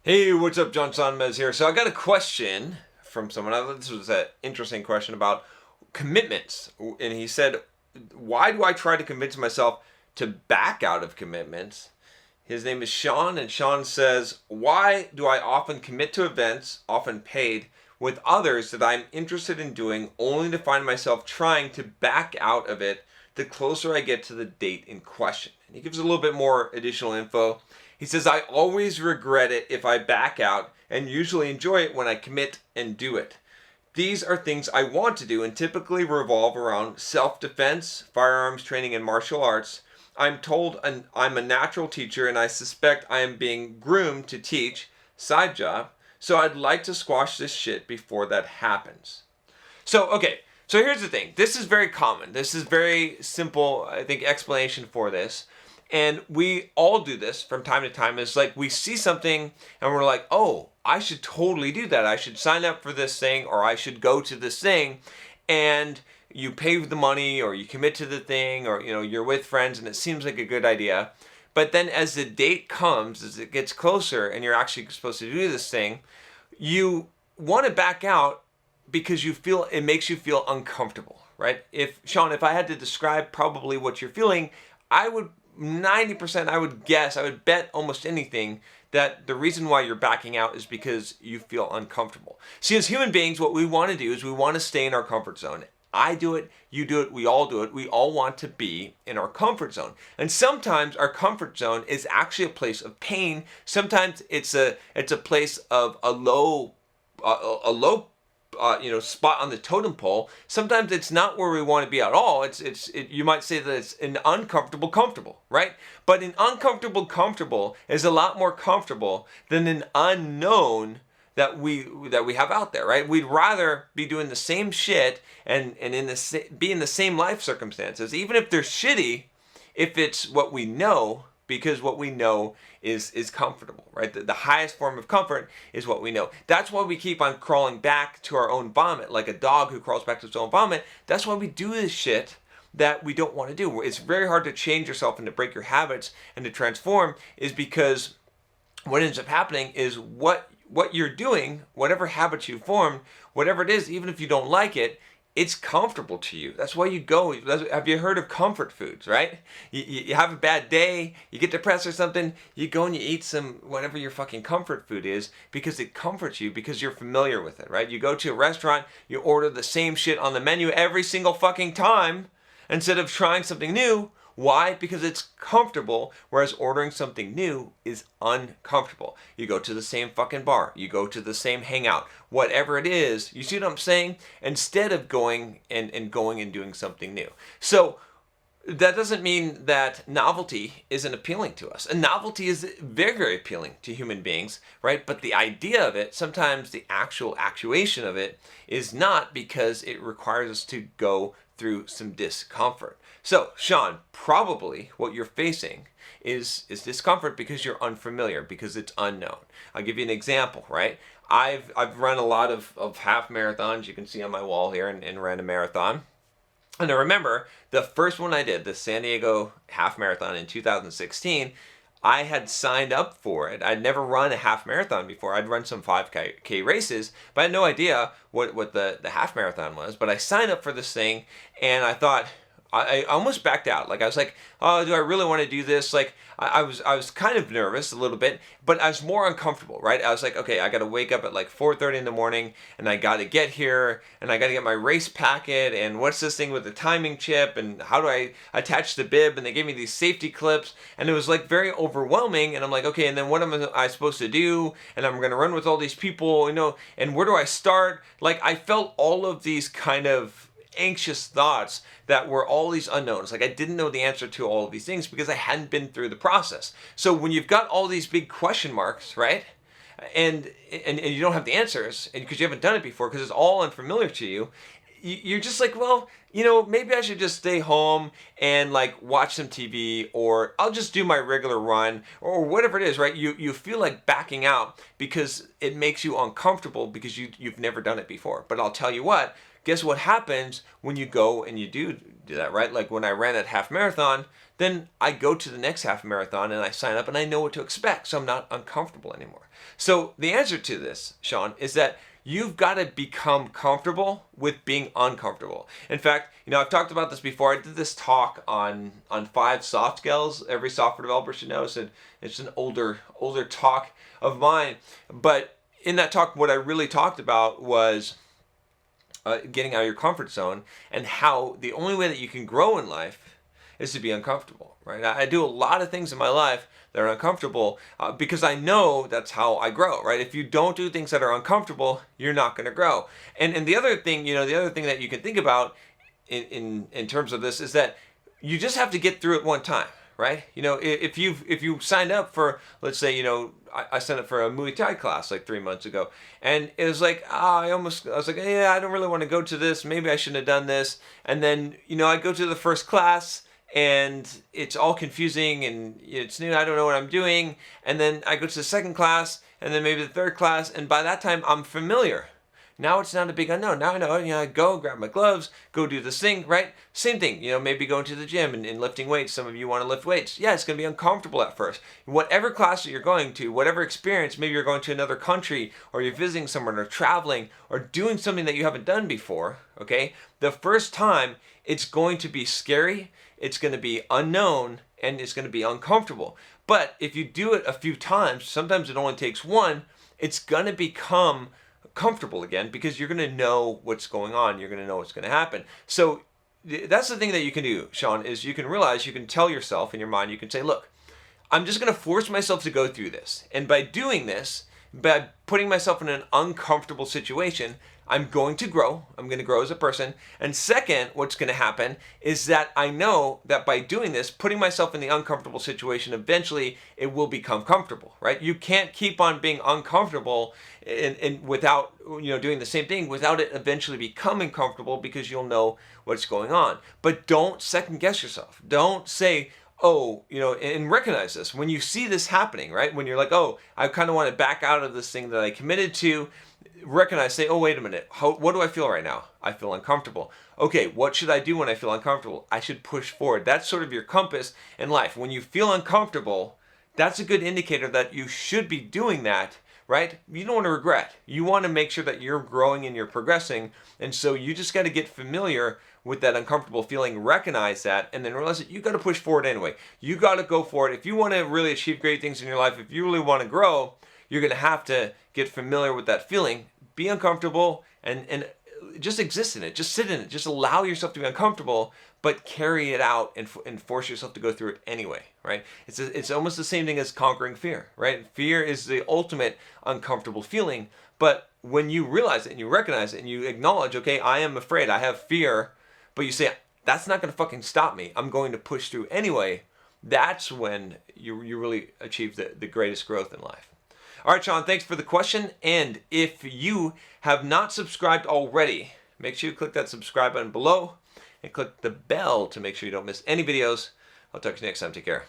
Hey, what's up? John Sonmez here. So I got a question from someone. I thought this was an interesting question about commitments. And he said, why do I try to convince myself to back out of commitments? His name is Sean, and Sean says, why do I often commit to events, often paid, with others that I'm interested in doing, only to find myself trying to back out of it the closer I get to the date in question? And he gives a little bit more additional info. He says, I always regret it if I back out and usually enjoy it when I commit and do it. These are things I want to do and typically revolve around self-defense, firearms training, and martial arts. I'm told I'm a natural teacher and I suspect I am being groomed to teach, side job, so I'd like to squash this shit before that happens. So here's the thing. This is very common. This is very simple, I think, explanation for this. And we all do this from time to time. It's like we see something and we're like, oh, I should totally do that. I should sign up for this thing, or I should go to this thing. And you pay the money or you commit to the thing, or you're with friends and it seems like a good idea. But then as the date comes, as it gets closer and you're actually supposed to do this thing, you want to back out because you feel it makes you feel uncomfortable, right? Sean, if I had to describe probably what you're feeling, I would 90%, I would bet almost anything that the reason why you're backing out is because you feel uncomfortable. See, as human beings, what we want to do is we want to stay in our comfort zone. I do it, you do it, we all do it. We all want to be in our comfort zone. And sometimes our comfort zone is actually a place of pain. Sometimes it's a place of a low spot on the totem pole. Sometimes it's not where we want to be at all. You might say that it's an uncomfortable comfortable, right? But an uncomfortable comfortable is a lot more comfortable than an unknown that we have out there, right? We'd rather be doing the same shit and be in the same life circumstances, even if they're shitty, if it's what we know, because what we know is comfortable, right? The highest form of comfort is what we know. That's why we keep on crawling back to our own vomit, like a dog who crawls back to its own vomit. That's why we do this shit that we don't want to do. It's very hard to change yourself and to break your habits and to transform, is because what ends up happening is what you're doing, whatever habits you formed, whatever it is, even if you don't like it, it's comfortable to you. That's why you go. Have you heard of comfort foods, right? You have a bad day, you get depressed or something, you go and you eat some, whatever your fucking comfort food is, because it comforts you, because you're familiar with it, right? You go to a restaurant, you order the same shit on the menu every single fucking time, instead of trying something new. Why? Because it's comfortable, whereas ordering something new is uncomfortable. You go to the same fucking bar, you go to the same hangout, whatever it is, you see what I'm saying? Instead of going and doing something new. So that doesn't mean that novelty isn't appealing to us. And novelty is very, very appealing to human beings, right? But the idea of it, sometimes the actual actuation of it, is not, because it requires us to go through some discomfort. So, Sean, probably what you're facing is discomfort because you're unfamiliar, because it's unknown. I'll give you an example, right? I've run a lot of half marathons. You can see on my wall here, and ran a marathon. And I remember the first one I did, the San Diego half marathon in 2016, I had signed up for it. I'd never run a half marathon before. I'd run some 5K races, but I had no idea what the half marathon was. But I signed up for this thing, and I thought, I almost backed out. Like, I was like, oh, do I really want to do this? Like, I was kind of nervous a little bit, but I was more uncomfortable, right? I was like, okay, I got to wake up at like 4:30 in the morning, and I got to get here, and I got to get my race packet, and what's this thing with the timing chip, and how do I attach the bib? And they gave me these safety clips, and it was like very overwhelming. And I'm like, okay, and then what am I supposed to do? And I'm going to run with all these people, and where do I start? Like, I felt all of these kind of anxious thoughts that were all these unknowns. Like, I didn't know the answer to all of these things because I hadn't been through the process. So when you've got all these big question marks, right? And you don't have the answers, and because you haven't done it before, because it's all unfamiliar to you, you're just like, well, maybe I should just stay home and like watch some TV, or I'll just do my regular run, or whatever it is, right? You feel like backing out because it makes you uncomfortable, because you've never done it before. But I'll tell you what, guess what happens when you go and you do that, right? Like when I ran that half marathon, then I go to the next half marathon and I sign up and I know what to expect. So I'm not uncomfortable anymore. So the answer to this, Sean, is that you've got to become comfortable with being uncomfortable. In fact, I've talked about this before. I did this talk on 5 soft skills every software developer should know. So it's an older talk of mine. But in that talk, what I really talked about was getting out of your comfort zone, and how the only way that you can grow in life is to be uncomfortable, right? I do a lot of things in my life that are uncomfortable because I know that's how I grow, right? If you don't do things that are uncomfortable, you're not going to grow. And the other thing, the other thing that you can think about in terms of this is that you just have to get through it one time, right? If you signed up for, let's say, I signed up for a Muay Thai class like 3 months ago, and it was like, I was like, yeah, I don't really want to go to this. Maybe I shouldn't have done this. And then, I go to the first class and it's all confusing and it's new. I don't know what I'm doing. And then I go to the second class and then maybe the third class. And by that time I'm familiar. Now it's not a big unknown. Now I know, I go grab my gloves, go do this thing, right? Same thing, maybe going to the gym and lifting weights. Some of you want to lift weights. Yeah, it's going to be uncomfortable at first. Whatever class that you're going to, whatever experience, maybe you're going to another country or you're visiting someone or traveling or doing something that you haven't done before, okay? The first time it's going to be scary, it's going to be unknown, and it's going to be uncomfortable. But if you do it a few times, sometimes it only takes one, it's going to become comfortable again because you're going to know what's going on. You're going to know what's going to happen. So that's the thing that you can do, Sean, is you can realize, you can tell yourself in your mind, you can say, look, I'm just going to force myself to go through this. And by doing this, by putting myself in an uncomfortable situation, I'm going to grow. I'm going to grow as a person. And second, what's going to happen is that I know that by doing this, putting myself in the uncomfortable situation, eventually it will become comfortable, right? You can't keep on being uncomfortable and without, doing the same thing without it eventually becoming comfortable, because you'll know what's going on. But don't second guess yourself. Don't say, and recognize this. When you see this happening, right? When you're like, I kind of want to back out of this thing that I committed to, recognize, say, wait a minute. What do I feel right now? I feel uncomfortable. Okay, what should I do when I feel uncomfortable? I should push forward. That's sort of your compass in life. When you feel uncomfortable, that's a good indicator that you should be doing that, right? You don't want to regret. You want to make sure that you're growing and you're progressing. And so you just got to get familiar with that uncomfortable feeling, recognize that, and then realize that you got to push forward anyway. You got to go for it. If you want to really achieve great things in your life, if you really want to grow, you're going to have to get familiar with that feeling, be uncomfortable, and just exist in it. Just sit in it. Just allow yourself to be uncomfortable, but carry it out and force yourself to go through it anyway, right? It's almost the same thing as conquering fear, right? Fear is the ultimate uncomfortable feeling, but when you realize it and you recognize it and you acknowledge, okay, I am afraid, I have fear, but you say, that's not going to fucking stop me. I'm going to push through anyway. That's when you really achieve the greatest growth in life. All right, Sean, thanks for the question. And if you have not subscribed already, make sure you click that subscribe button below and click the bell to make sure you don't miss any videos. I'll talk to you next time. Take care.